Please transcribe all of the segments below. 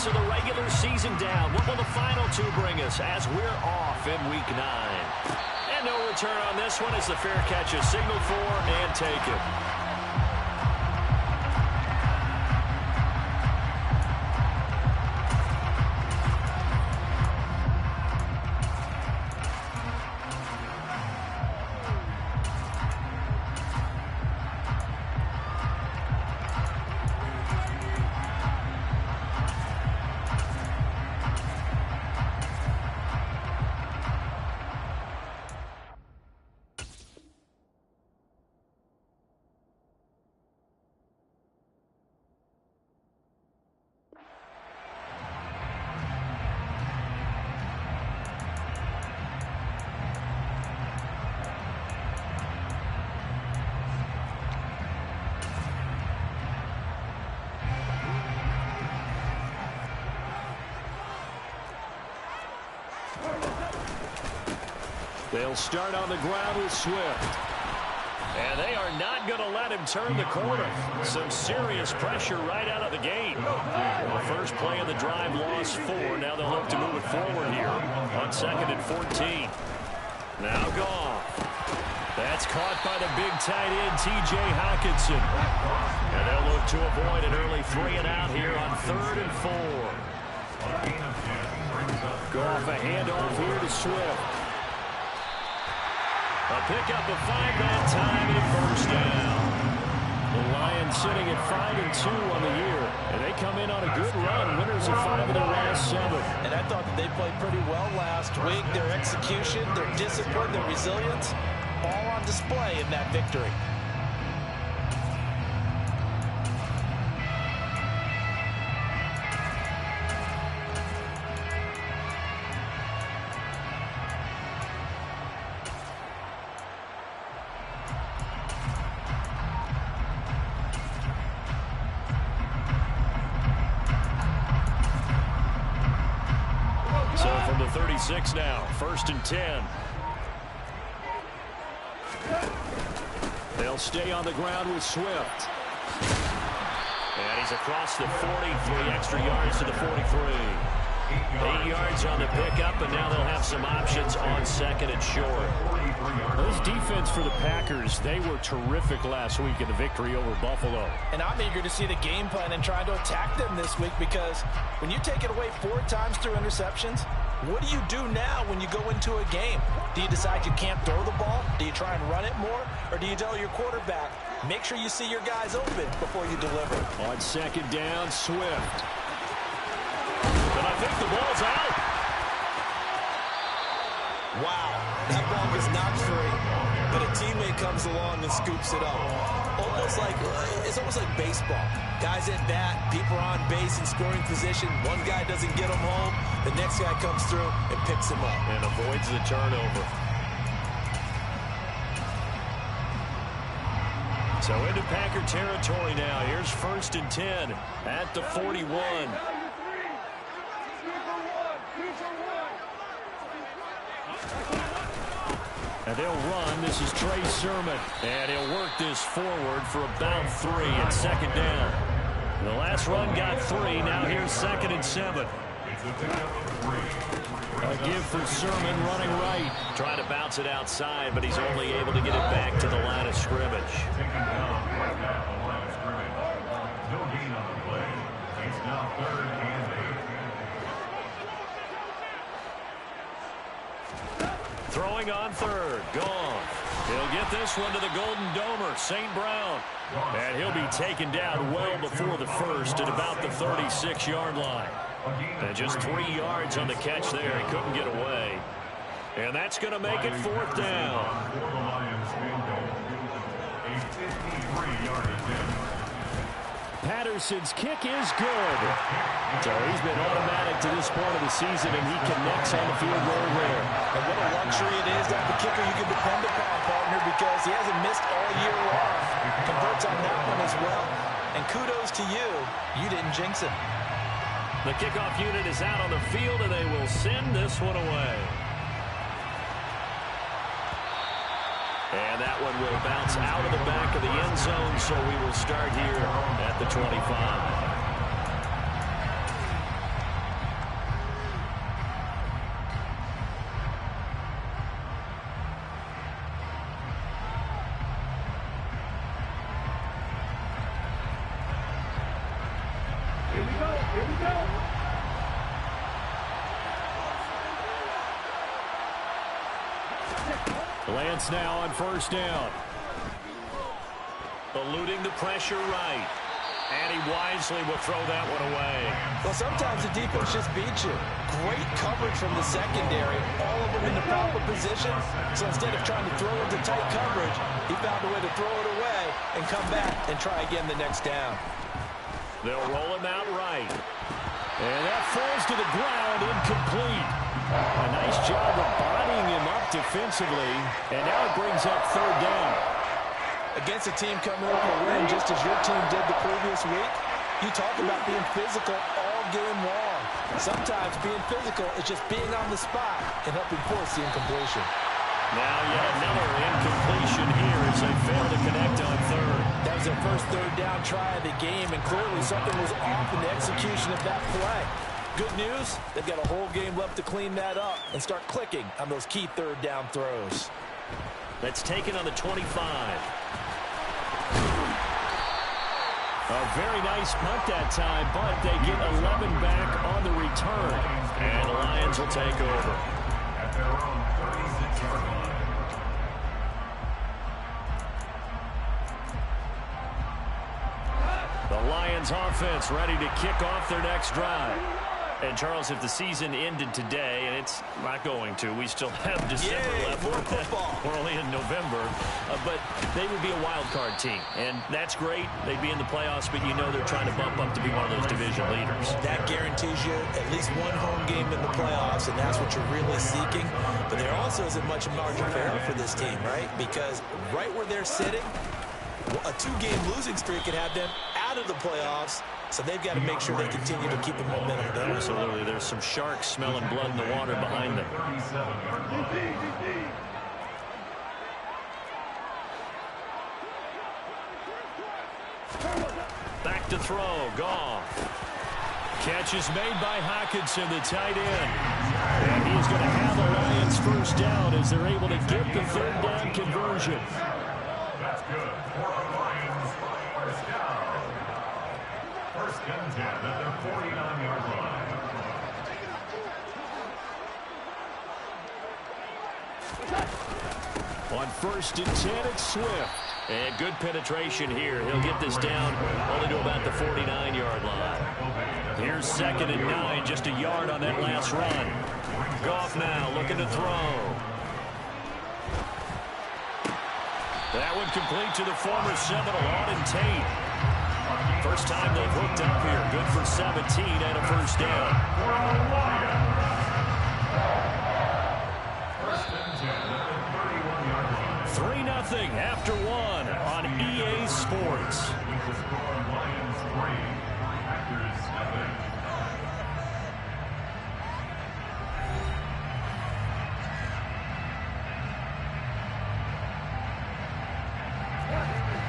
So the regular season down. What will the final two bring us as we're off in Week 9? And no return on this one as the fair catch is signaled for and taken. They'll start on the ground with Swift. And they are not going to let him turn the corner. Some serious pressure right out of the gate. The first play of the drive lost 4. Now they'll look to move it forward here on 2nd and 14. Now gone. That's caught by the big tight end, T.J. Hockenson. And they'll look to avoid an early 3 and out here on 3rd and 4. Goff a handoff here to Swift. A pickup of 5 that time and first down. The Lions sitting at 5-2 on the year. And they come in on a good run. Winners of 5 of their last 7. And I thought that they played pretty well last week. Their execution, their discipline, their resilience, all on display in that victory. So from the 36 now, 1st and 10. They'll stay on the ground with Swift. And he's across the 40, 3 extra yards to the 43. 8 yards on the pickup, and now they'll have some options on 2nd and short. This defense for the Packers, they were terrific last week in the victory over Buffalo. And I'm eager to see the game plan and trying to attack them this week, because when you take it away 4 times through interceptions, what do you do now when you go into a game? Do you decide you can't throw the ball? Do you try and run it more? Or do you tell your quarterback, make sure you see your guys open before you deliver? On 2nd down, Swift. And I think the ball's out. Wow, that ball was knocked free, but a teammate comes along and scoops it up. It's almost like baseball. Guys at bat, people are on base in scoring position. One guy doesn't get him home, the next guy comes through and picks him up. And avoids the turnover. So into Packer territory now. Here's 1st and 10 at the 41. And they'll run. This is Trey Sermon. And he'll work this forward for about 3 at 2nd down. The last run got 3. Now here's 2nd and 7. A give for Sermon running right. Trying to bounce it outside, but he's only able to get it back to the line of scrimmage. Throwing on 3rd. Gone. He'll get this one to the Golden Domer, St. Brown. And he'll be taken down well before the 1st at about the 36-yard line. And just 3 yards on the catch there. He couldn't get away. And that's going to make it 4th down. Patterson's kick is good. So he's been automatic to this point of the season, and he connects on the field goal there. And what a luxury it is to have the kicker you can depend upon, partner, because he hasn't missed all year long. Converts on that one as well. And kudos to you. You didn't jinx him. The kickoff unit is out on the field, and they will send this one away. And that one will bounce out of the back of the end zone, so we will start here at the 25. Lance now on first down. Eluding the pressure right. And he wisely will throw that one away. Well, sometimes the defense just beats you. Great coverage from the secondary. All of them in the proper position. So instead of trying to throw into tight coverage, he found a way to throw it away and come back and try again the next down. They'll roll him out right. And that falls to the ground, incomplete. A nice job of bodying him up defensively. And now it brings up third down. Against a team coming over a win just as your team did the previous week, you talk about being physical all game long. Sometimes being physical is just being on the spot and helping force the incompletion. Now yet another incompletion here as they fail to connect on third. That was their first third down try of the game, and clearly something was off in the execution of that play. Good news, they've got a whole game left to clean that up and start clicking on those key third down throws. That's taken on the 25. A very nice punt that time, but they get 11 back on the return. And the Lions will take over. The Lions offense ready to kick off their next drive. And, Charles, if the season ended today, and it's not going to, we still have December left. More football. We're only in November. But they would be a wild card team. And that's great. They'd be in the playoffs, but you know they're trying to bump up to be one of those division leaders. That guarantees you at least one home game in the playoffs, and that's what you're really seeking. But there also isn't much margin for error for this team, right? Because right where they're sitting, a two-game losing streak could have them out of the playoffs. So they've got to make sure they continue to keep the momentum going. Absolutely. There's some sharks smelling blood in the water behind them. Back to throw. Goff. Catch is made by Hockenson, the tight end. And he's going to have the Lions first down as they're able to get the third down conversion. That's good. For the Lions, first down. First and 10 at their 49-yard line. On first and 10, it's Swift. And good penetration here. He'll get this down only to about the 49-yard line. Here's second and 9, just a yard on that last run. Goff now looking to throw. That one complete to the former Seminole, Auden Tate. First time they've hooked up here. Good for 17 and a first down. 3-0 after one on EA Sports.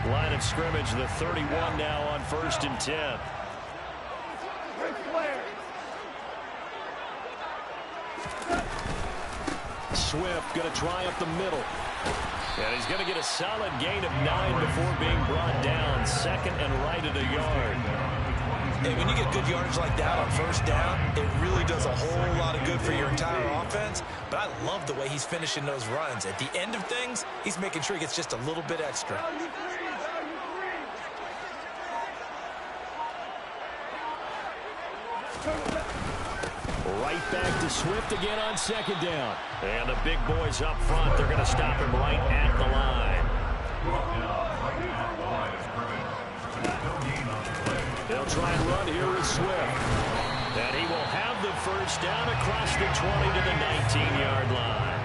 Line of scrimmage, the 31 now on first and 10. Swift going to try up the middle. And he's going to get a solid gain of 9 before being brought down. Second and right at a yard. And when you get good yardage like that on first down, it really does a whole lot of good for your entire offense. But I love the way he's finishing those runs. At the end of things, he's making sure he gets just a little bit extra. Right back to Swift again on second down. And the big boys up front, they're going to stop him right at the line. They'll try and run here with Swift. And he will have the first down across the 20 to the 19-yard line.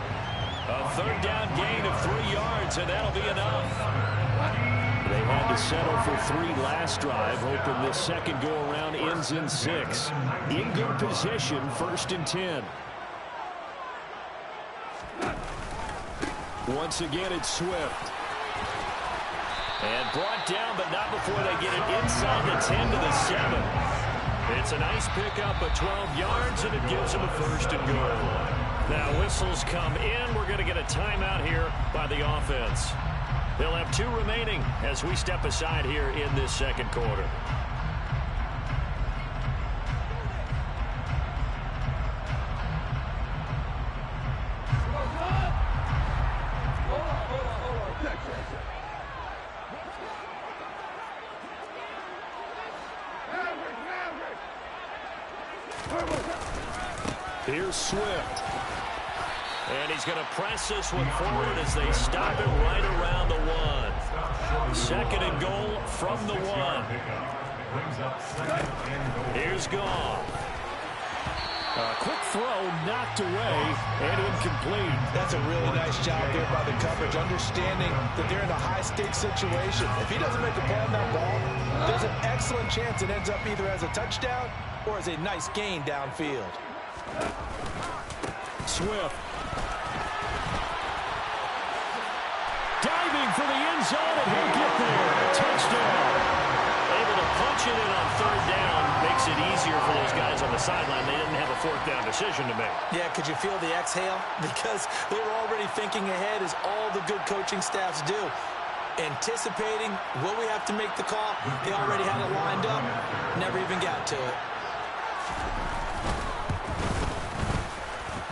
A third down gain of 3 yards, and that'll be enough. They had to settle for 3 last drive, hoping this second go-around ends in 6. In good position, first and 10. Once again, it's Swift. And brought down, but not before they get it inside the 10 to the 7. It's a nice pickup of 12 yards, and it gives them a first and goal. Now whistles come in. We're going to get a timeout here by the offense. They'll have 2 remaining as we step aside here in this second quarter. Here's Swift. And he's going to press this one forward as they stop him right around the 1. Second and goal from the 1. Here's Goff. A quick throw knocked away and incomplete. That's a really nice job there by the coverage, understanding that they're in a high-stakes situation. If he doesn't make a play on that ball, there's an excellent chance it ends up either as a touchdown or as a nice gain downfield. Swift. Diving for the end zone, and he'll get there. Touchdown. Able to punch it in on third down makes it easier for those guys on the sideline. They didn't have a fourth down decision to make. Yeah, could you feel the exhale? Because they were already thinking ahead, as all the good coaching staffs do. Anticipating, will we have to make the call? They already had it lined up. Never even got to it.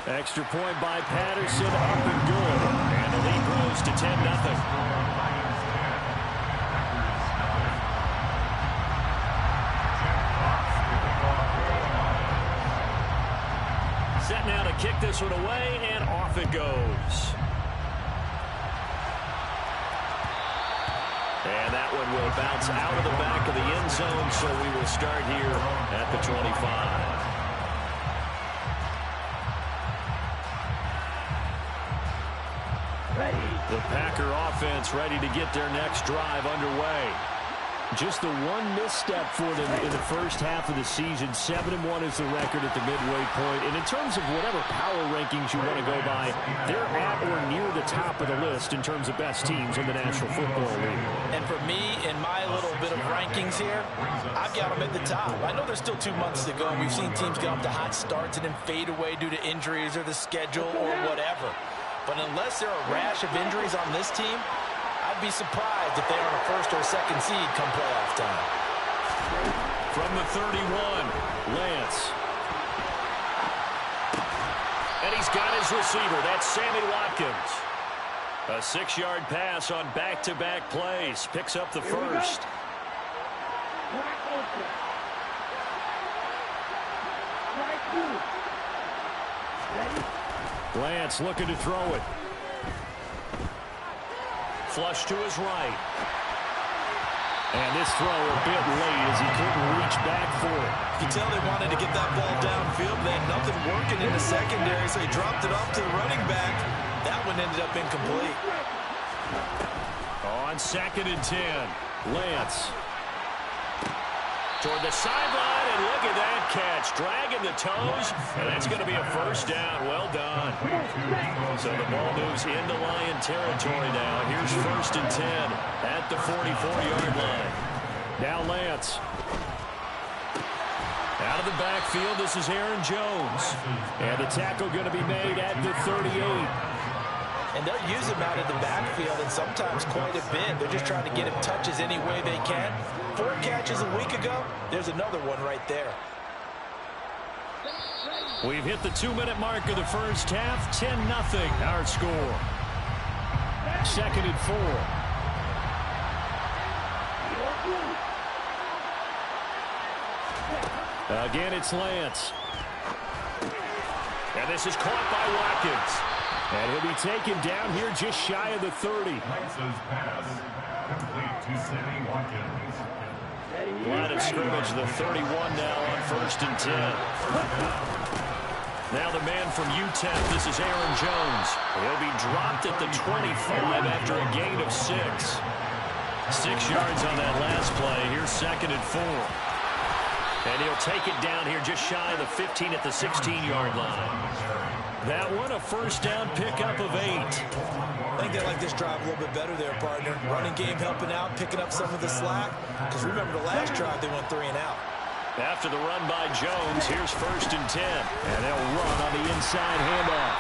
Extra point by Patterson, up and good. And the lead grows to 10-0. Set now to kick this one away, and off it goes. And that one will bounce out of the back of the end zone, so we will start here at the 25. The Packer offense ready to get their next drive underway. Just the one misstep for them in the first half of the season. 7-1 is the record at the midway point. And in terms of whatever power rankings you want to go by, they're at or near the top of the list in terms of best teams in the National Football League. And for me, in my little bit of rankings here, I've got them at the top. I know there's still 2 months to go. We've seen teams get off to hot starts and then fade away due to injuries or the schedule or whatever. But unless there are a rash of injuries on this team, I'd be surprised if they are a first or second seed come playoff time. From the 31, Lance. And he's got his receiver. That's Sammy Watkins. A 6-yard pass on back-to-back plays. Picks up the first. Lance looking to throw it. Flush to his right. And this throw a bit late as he couldn't reach back for it. You can tell they wanted to get that ball downfield. They had nothing working in the secondary, so he dropped it off to the running back. That one ended up incomplete. On 2nd and 10, Lance. Toward the sideline, and look at that catch. Dragging the toes, and that's going to be a first down. Well done. So the ball moves into Lion territory now. Here's 1st and 10 at the 44-yard line. Now Lance. Out of the backfield, this is Aaron Jones. And the tackle going to be made at the 38. And they'll use him out of the backfield, and sometimes quite a bit. They're just trying to get him touches any way they can. 4 catches a week ago. There's another one right there. We've hit the 2-minute mark of the first half. 10-0 our score. 2nd and 4. Again, it's Lance. And this is caught by Watkins. And he'll be taken down here just shy of the 30. Lance's pass complete to Sammy Watkins. Line of scrimmage, the 31 now on 1st and 10. Now the man from UTEP, this is Aaron Jones. He'll be dropped at the 25 after a gain of 6. 6 yards on that last play. Here's 2nd and 4. And he'll take it down here just shy of the 15 at the 16-yard line. That one, a first down pickup of 8. I think they like this drive a little bit better there, partner. Running game helping out, picking up some of the slack. Because remember the last drive, they went 3 and out. After the run by Jones, here's 1st and 10. And they'll run on the inside handoff.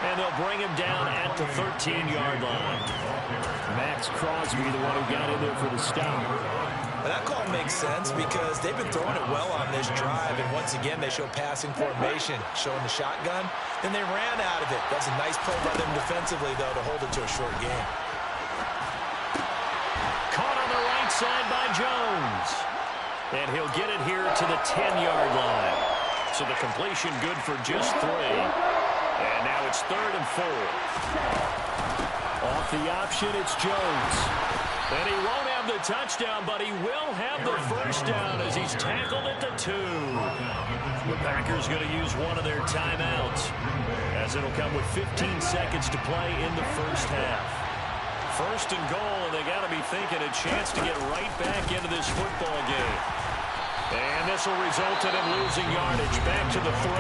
And they'll bring him down at the 13-yard line. Max Crosby, the one who got in there for the stop. But that call makes sense because they've been throwing it well on this drive, and once again they show passing formation, showing the shotgun. Then they ran out of it. That's a nice play by them defensively, though, to hold it to a short game. Caught on the right side by Jones. And he'll get it here to the 10-yard line. So the completion good for just 3. And now it's 3rd and 4. Off the option, it's Jones. And he won't have the touchdown, but he will have the first down as he's tackled at the 2. The Packers going to use one of their timeouts, as it'll come with 15 seconds to play in the first half. 1st and goal, and they got to be thinking a chance to get right back into this football game. And this will result in him losing yardage back to the 3.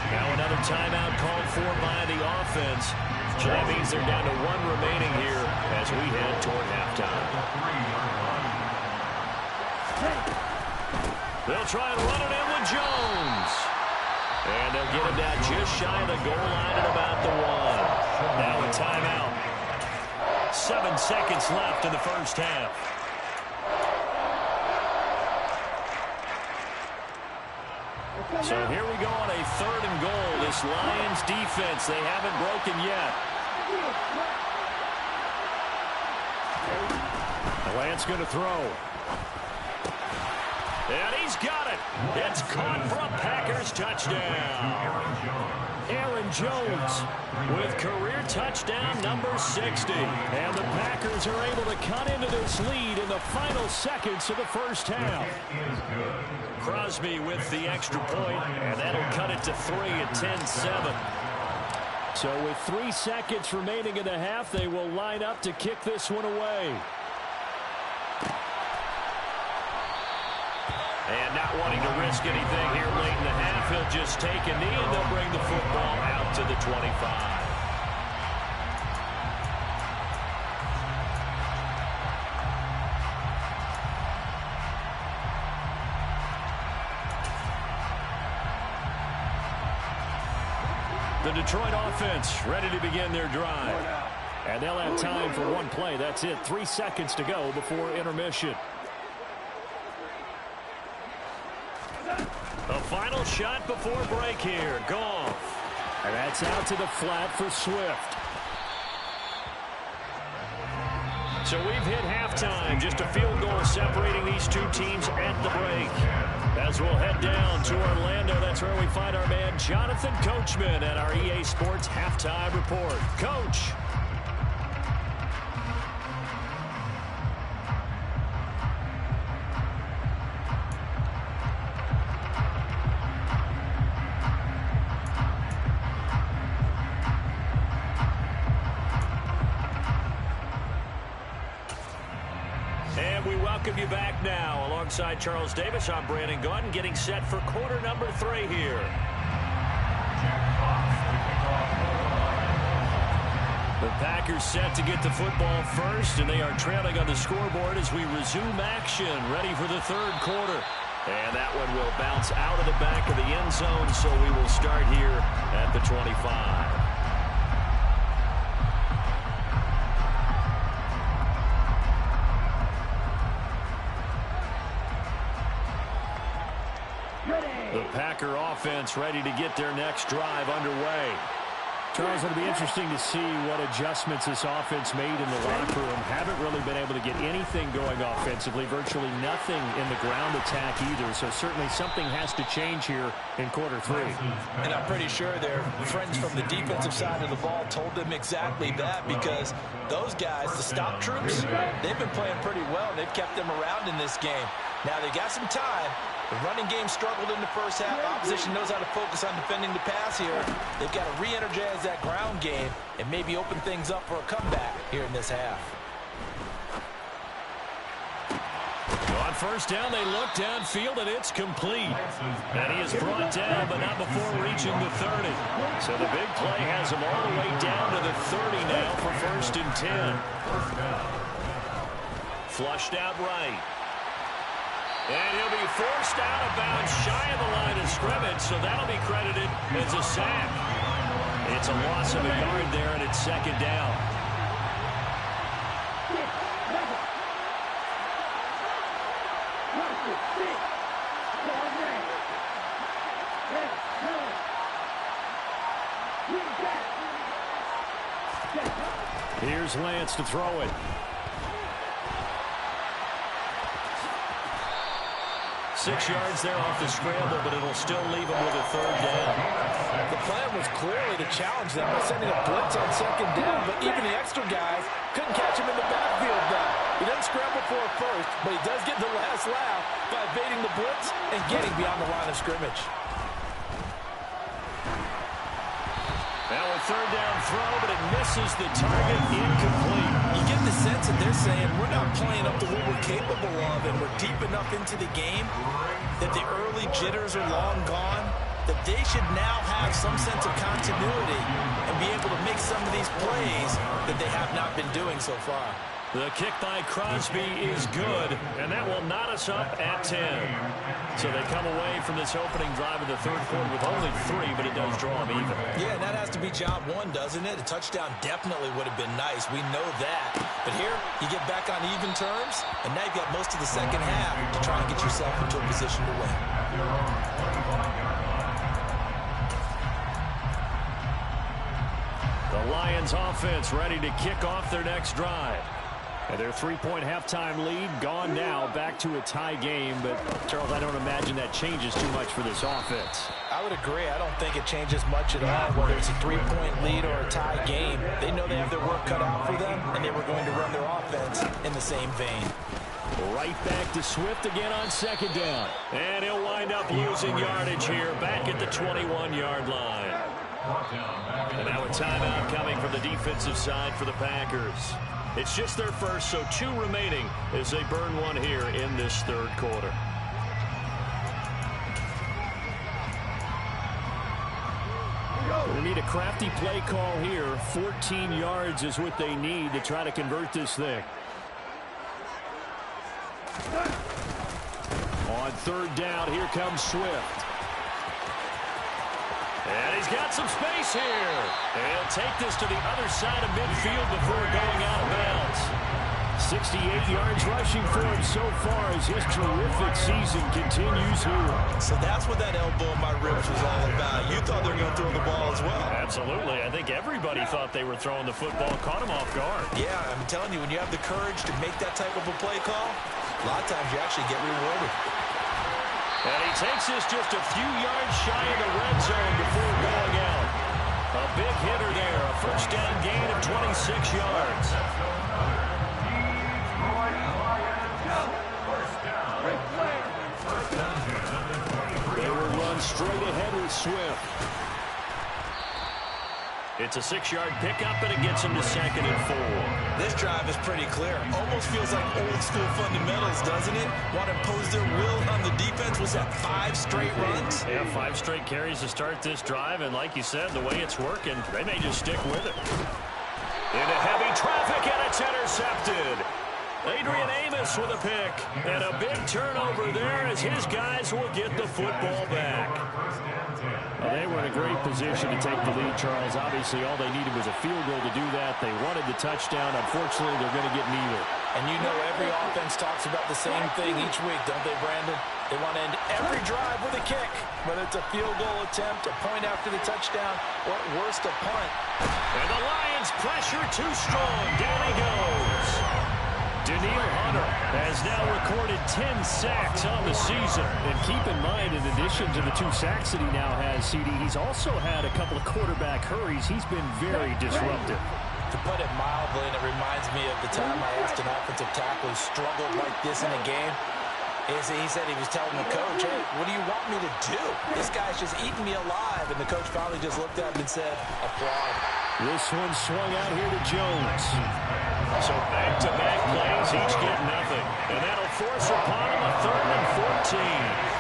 Now another timeout called for by the offense. So that means they're down to 1 remaining here as we head toward halftime. They'll try and run it in with Jones. And they'll get him down just shy of the goal line at about the 1. Now a timeout. 7 seconds left in the first half. So here we go on a 3rd and goal. This Lions defense, they haven't broken yet. Lance going to throw. And he's got it. It's caught for a Packers touchdown. Aaron Jones with career touchdown number 60. And the Packers are able to cut into this lead in the final seconds of the first half. Crosby with the extra point, and that'll cut it to 3 at 10-7. So with 3 seconds remaining in the half, they will line up to kick this one away. And not wanting to risk anything here late in the half, he'll just take a knee, and they'll bring the football out to the 25. The Detroit offense ready to begin their drive. And they'll have time for 1 play. That's it. 3 seconds to go before intermission. The final shot before break here. Goff. And that's out to the flat for Swift. So we've hit halftime. Just a field goal separating these two teams at the break. As we'll head down to Orlando, that's where we find our man Jonathan Coachman at our EA Sports Halftime Report. Coach. And we welcome you back now. Alongside Charles Davis, I'm Brandon Gaudin, getting set for quarter number 3 here. The Packers set to get the football first, and they are trailing on the scoreboard as we resume action, ready for the 3rd quarter. And that one will bounce out of the back of the end zone, so we will start here at the 25. The Packer offense ready to get their next drive underway. Charles, it'll be interesting to see what adjustments this offense made in the locker room. Haven't really been able to get anything going offensively, virtually nothing in the ground attack either. So certainly something has to change here in quarter 3. And I'm pretty sure their friends from the defensive side of the ball told them exactly that, because those guys, the stop troops, they've been playing pretty well. They've kept them around in this game. Now they got some time. The running game struggled in the first half. Opposition knows how to focus on defending the pass here. They've got to re-energize that ground game and maybe open things up for a comeback here in this half. On first down, they look downfield, and it's complete. And he is brought down, but not before reaching the 30. So the big play has him all the way down to the 30 now for 1st and 10. Flushed out right. And he'll be forced out of bounds shy of the line of scrimmage, so that'll be credited as a sack. It's a loss of a yard there, and it's 2nd down. Here's Lance to throw it. 6 yards there off the scramble, but it'll still leave them with a 3rd down. The plan was clearly to challenge them by sending a blitz on 2nd down, but even the extra guys couldn't catch him in the backfield now. He doesn't scramble for a first, but he does get the last laugh by evading the blitz and getting beyond the line of scrimmage. Now a 3rd down throw, but it misses the target, incomplete. You get the sense that they're saying we're not playing up to what we're capable of, and we're deep enough into the game that the early jitters are long gone, that they should now have some sense of continuity and be able to make some of these plays that they have not been doing so far. The kick by Crosby is good, and that will knot us up at 10. So they come away from this opening drive in the 3rd quarter with only 3, but it does draw them even. Yeah, and that has to be job 1, doesn't it? A touchdown definitely would have been nice. We know that. But here, you get back on even terms, and now you've got most of the 2nd half to try and get yourself into a position to win. The Lions offense ready to kick off their next drive. And their 3-point halftime lead gone now, back to a tie game. But, Charles, I don't imagine that changes too much for this offense. I would agree. I don't think it changes much at all, whether it's a 3-point lead or a tie game. They know they have their work cut out for them, and they were going to run their offense in the same vein. Right back to Swift again on 2nd down. And he'll wind up losing yardage here, back at the 21-yard line. And now a timeout coming from the defensive side for the Packers. It's just their first, so 2 remaining as they burn one here in this 3rd quarter. They need a crafty play call here. 14 yards is what they need to try to convert this thing. On 3rd down, here comes Swift. And he's got some space here. And he'll take this to the other side of midfield before going out of bounds. 68 yards rushing for him so far as his terrific season continues here. So that's what that elbow in my ribs was all about. You thought they were going to throw the ball as well. Absolutely. I think everybody thought they were throwing the football, caught him off guard. Yeah, I'm telling you, when you have the courage to make that type of a play call, a lot of times you actually get rewarded. And he takes this just a few yards shy of the red zone before going out. A big hitter there, a 1st down gain of 26 yards. They will run straight ahead with Swift. It's a 6-yard pickup, and it gets him to 2nd and 4. This drive is pretty clear. Almost feels like old-school fundamentals, doesn't it? Want to impose their will on the defense. Was that 5 straight runs? Yeah, 5 straight carries to start this drive, and like you said, the way it's working, they may just stick with it. Into heavy traffic, and it's intercepted. Adrian Amos with a pick, and a big turnover there as his guys will get the football back. Well, they were in a great position to take the lead, Charles. Obviously, all they needed was a field goal to do that. They wanted the touchdown. Unfortunately, they're going to get neither. And you know every offense talks about the same thing each week, don't they, Brandon? They want to end every drive with a kick, whether it's a field goal attempt, a point after the touchdown, or at worst, a punt. And the Lions pressure too strong. Down he goes. Danielle Hunter has now recorded 10 sacks on the season. And keep in mind, in addition to the 2 sacks that he now has, CD, he's also had a couple of quarterback hurries. He's been very disruptive. To put it mildly, and it reminds me of the time I asked an offensive tackle who struggled like this in a game. He said he was telling the coach, hey, what do you want me to do? This guy's just eating me alive. And the coach finally just looked at him and said, applaud. This one swung out here to Jones. So back-to-back plays, each get nothing. And that'll force upon him a 3rd and 14.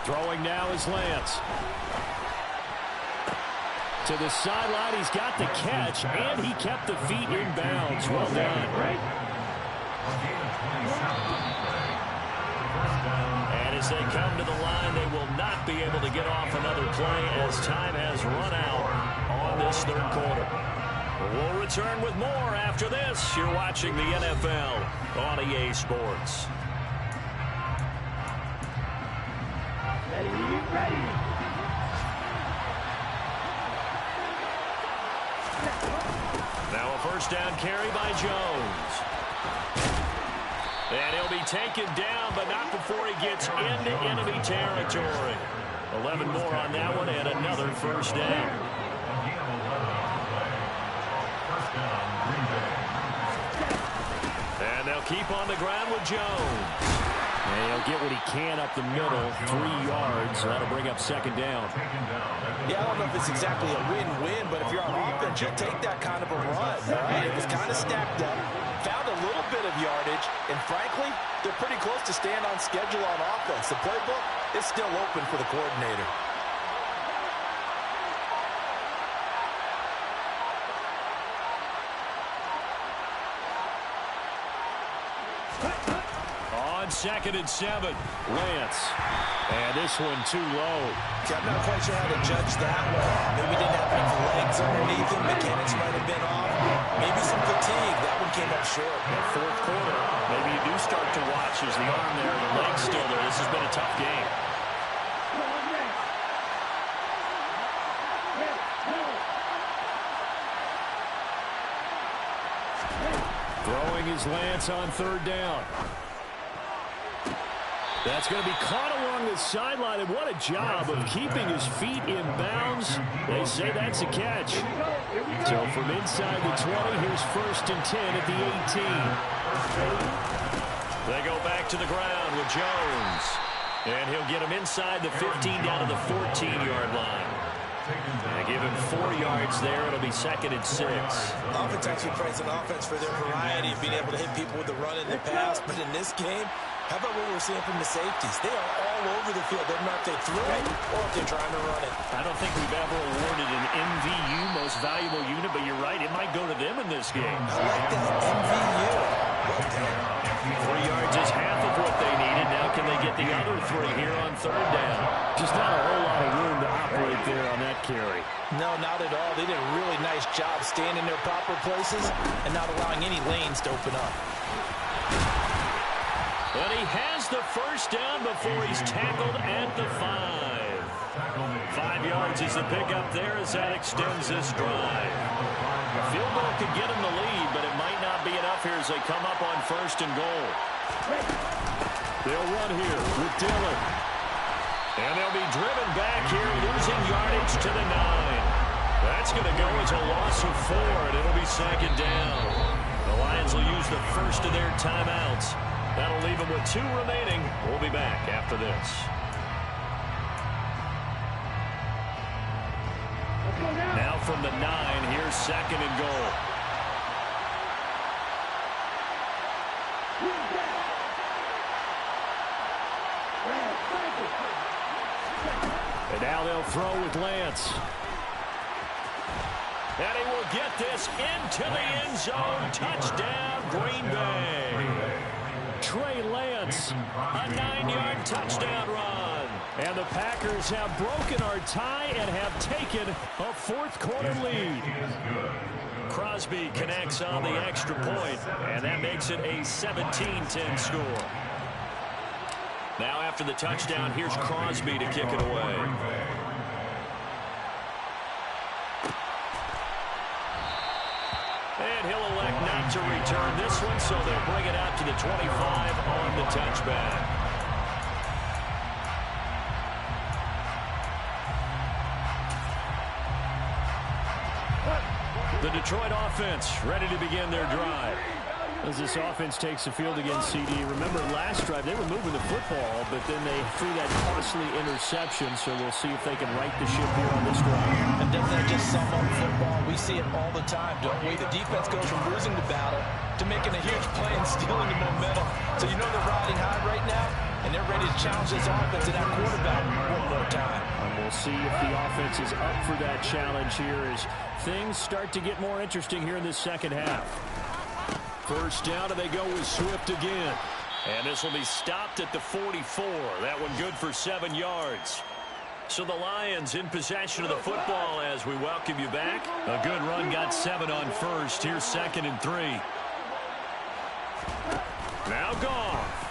Throwing now is Lance. To the sideline, he's got the catch, and he kept the feet in bounds. Well done. And as they come to the line, they will not be able to get off another play as time has run out on this 3rd quarter. We'll return with more after this. You're watching the NFL on EA Sports. Ready? Now a first down carry by Jones. And he'll be taken down, but not before he gets into enemy territory. 11 more on that one, and another first down. And they'll keep on the ground with Jones. And he'll get what he can up the middle, 3 yards. So that'll bring up second down. Yeah, I don't know if it's exactly a win-win, but if you're on offense, you'll take that kind of a run. All right? It was kind of stacked up, found a little bit of yardage, and frankly, they're pretty close to staying on schedule on offense. The playbook is still open for the coordinator. On 2nd and 7, Lance. And this one too low. Okay, I'm not quite sure how to judge that one. Maybe didn't have enough legs underneath him. Mechanics might have been off. Maybe some fatigue. That one came up short. Fourth quarter, maybe you do start to watch as the arm there, the leg's still there. This has been a tough game. Throwing his Lance on 3rd down. That's going to be caught along the sideline, and what a job of keeping his feet in bounds. They say that's a catch. So from inside the 20, here's 1st and 10 at the 18. They go back to the ground with Jones. And he'll get him inside the 15 down to the 14-yard line. They give him 4 yards there. It'll be 2nd and 6. Oftentimes we praise an offense for their variety of being able to hit people with the run in the pass, but in this game, how about what we're seeing from the safeties? They are all over the field. Doesn't matter if they threw it or if they're trying to run it. I don't think we've ever awarded an MVU, most valuable unit, but you're right, it might go to them in this game. I like that, MVU. Well done. 3 yards is half of what they needed. Now can they get the other 3 here on 3rd down? Just not a whole lot of room to operate there on that carry. No, not at all. They did a really nice job staying in their proper places and not allowing any lanes to open up. And he has the first down before he's tackled at the 5. 5 yards is the pickup there as that extends this drive. A field goal could get him the lead, but it might not be enough here as they come up on 1st and goal. They'll run here with Dillon. And they'll be driven back here, losing yardage to the 9. That's going to go as a loss of 4, and it'll be 2nd down. The Lions will use the first of their timeouts. That'll leave them with 2 remaining. We'll be back after this. Now from the 9, here's 2nd and goal. And now they'll throw with Lance. And he will get this into the end zone. Touchdown, Green Bay. Trey Lance, A 9-yard touchdown run. and the Packers have broken our tie and have taken a 4th quarter lead. Crosby connects on the extra point, and that makes it a 17-10 score. Now after the touchdown, here's Crosby to kick it away. And he'll elect not to return this one, so they'll bring it out to the 25 on the touchback. The Detroit offense ready to begin their drive. As this offense takes the field against CD, remember last drive they were moving the football, but then they threw that costly interception, so we'll see if they can right the ship here on this drive. And doesn't that just sum up football? We see it all the time, don't we? The defense goes from losing the battle to making a huge play and stealing the momentum. So you know they're riding high right now, and they're ready to challenge this offense and that quarterback one more time. And we'll see if the offense is up for that challenge here as things start to get more interesting here in this second half. First down, and they go with Swift again. And this will be stopped at the 44. That one good for 7 yards. So the Lions in possession of the football as we welcome you back. A good run, got 7 on first. Here's 2nd and 3. Now Goff.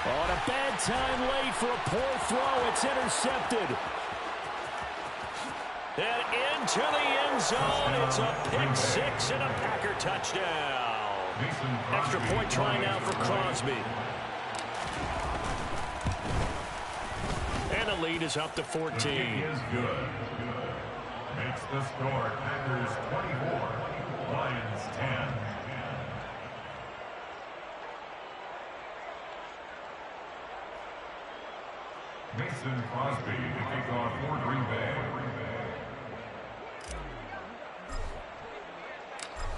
On a bad time late for a poor throw. It's intercepted. And into the end zone. It's a pick six and a Packer touchdown. Extra point try now for Crosby. And the lead is up to 14. The kick is good. Makes the score Packers 24, Lions 10. Mason Crosby to kick off for Green Bay.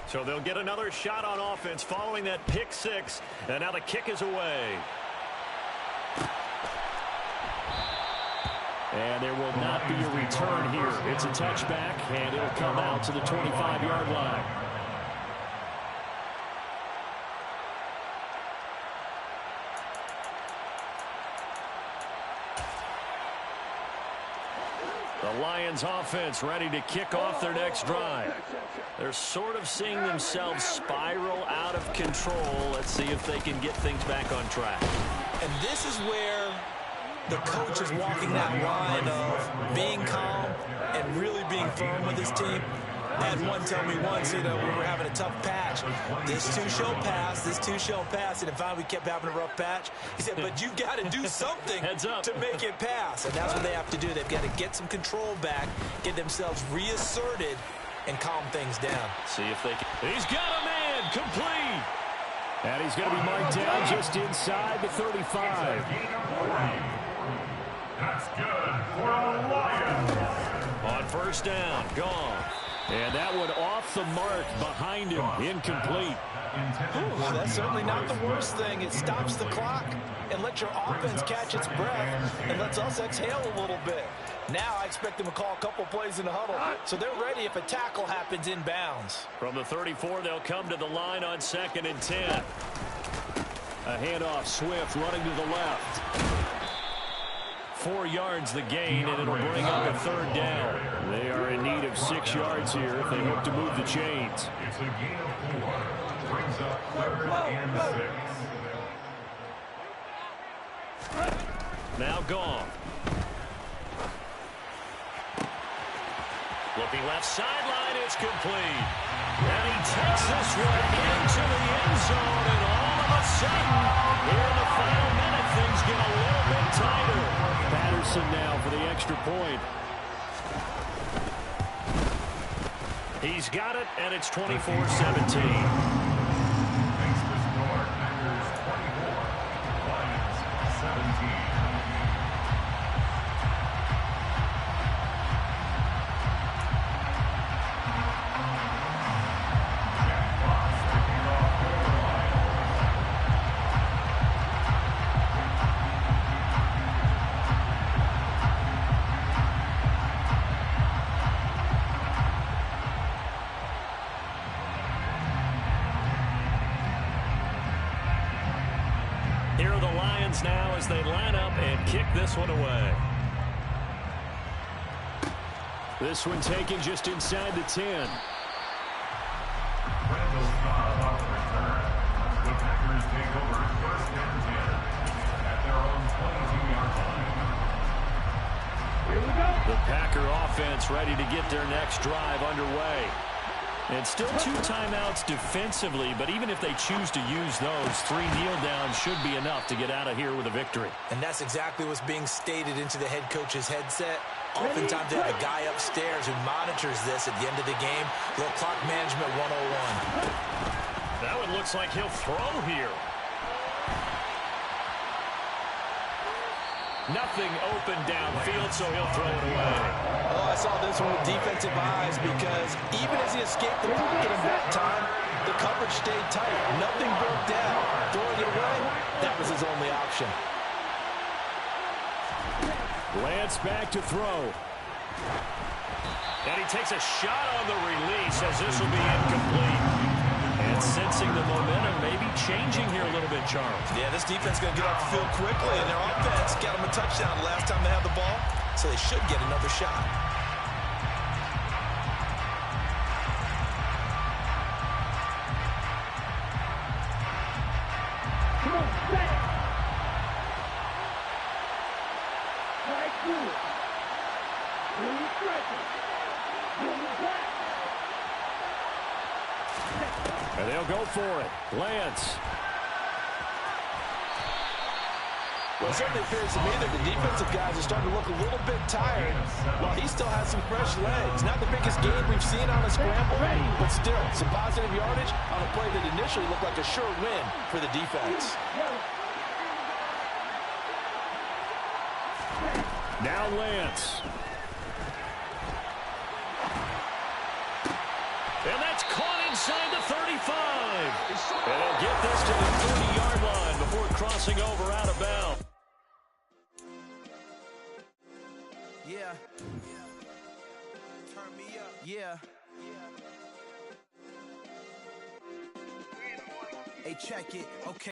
So they'll get another shot on offense following that pick six. And now the kick is away. And there will not be a return here. It's a touchback, and it'll come out to the 25-yard line. The Lions offense ready to kick off their next drive. They're sort of seeing themselves spiral out of control. Let's see if they can get things back on track. And this is where the coach is walking that line of being calm and really being firm with his team. I had one tell me once, we were having a tough patch. This too shall pass, this too shall pass. And finally we kept having a rough patch. He said, but you've got to do something to make it pass. And that's what they have to do. They've got to get some control back, get themselves reasserted, and calm things down. See if they can. He's got a man, complete. And he's going to be marked down just inside the 35. That's good for the Lions. On first down, gone. And that one off the mark behind him, incomplete. Well, that's certainly not the worst thing. It stops the clock and lets your offense catch its breath and lets us exhale a little bit. Now I expect them to call a couple plays in the huddle, so they're ready if a tackle happens inbounds. From the 34, they'll come to the line on 2nd and 10. A handoff, Swift running to the left. 4 yards the gain, and it'll bring up a 3rd down. They are in need of 6 yards here if they hope to move the chains. It's a gain of 4. Brings up 3rd and 6. Now gone. Looking left sideline, it's complete. And he takes this one into the end zone, and all of a sudden, here in the final minute, things get a little bit tighter. Patterson now for the extra point. He's got it, and it's 24-17. Makes the score Packers 24, Lions 17. Here are the Lions now as they line up and kick this one away. This one taken just inside the 10. Randall Cobb off the return. The Packers take over 1st and 10 at their own 22-yard line. Here we go. The Packer offense ready to get their next drive underway. And still 2 timeouts defensively, but even if they choose to use those, 3 kneel downs should be enough to get out of here with a victory. And that's exactly what's being stated into the head coach's headset. Oftentimes they have a guy upstairs who monitors this at the end of the game. Little clock management 101. That one looks like he'll throw here. Nothing open downfield, so he'll throw it away. Oh, I saw this one with defensive eyes because even as he escaped the pocket in that time, the coverage stayed tight. Nothing broke down. Throwing it away, that was his only option. Lance back to throw. And he takes a shot on the release as this will be incomplete. And sensing the momentum maybe changing here a little bit, Charles. Yeah, this defense is going to get off the field quickly, and their offense got them a touchdown the last time they had the ball, so they should get another shot. Come on, set. Right through it. Through the stretcher. And they'll go for it. Lance. Well, it certainly appears to me that the defensive guys are starting to look a little bit tired while he still has some fresh legs. Not the biggest gain we've seen on a scramble, but still some positive yardage on a play that initially looked like a sure win for the defense. Now Lance. And that's caught inside the 35. And he'll get this to the 30-yard line before crossing over out of bounds. Yeah. Turn me up. Yeah. Hey, check it. Okay.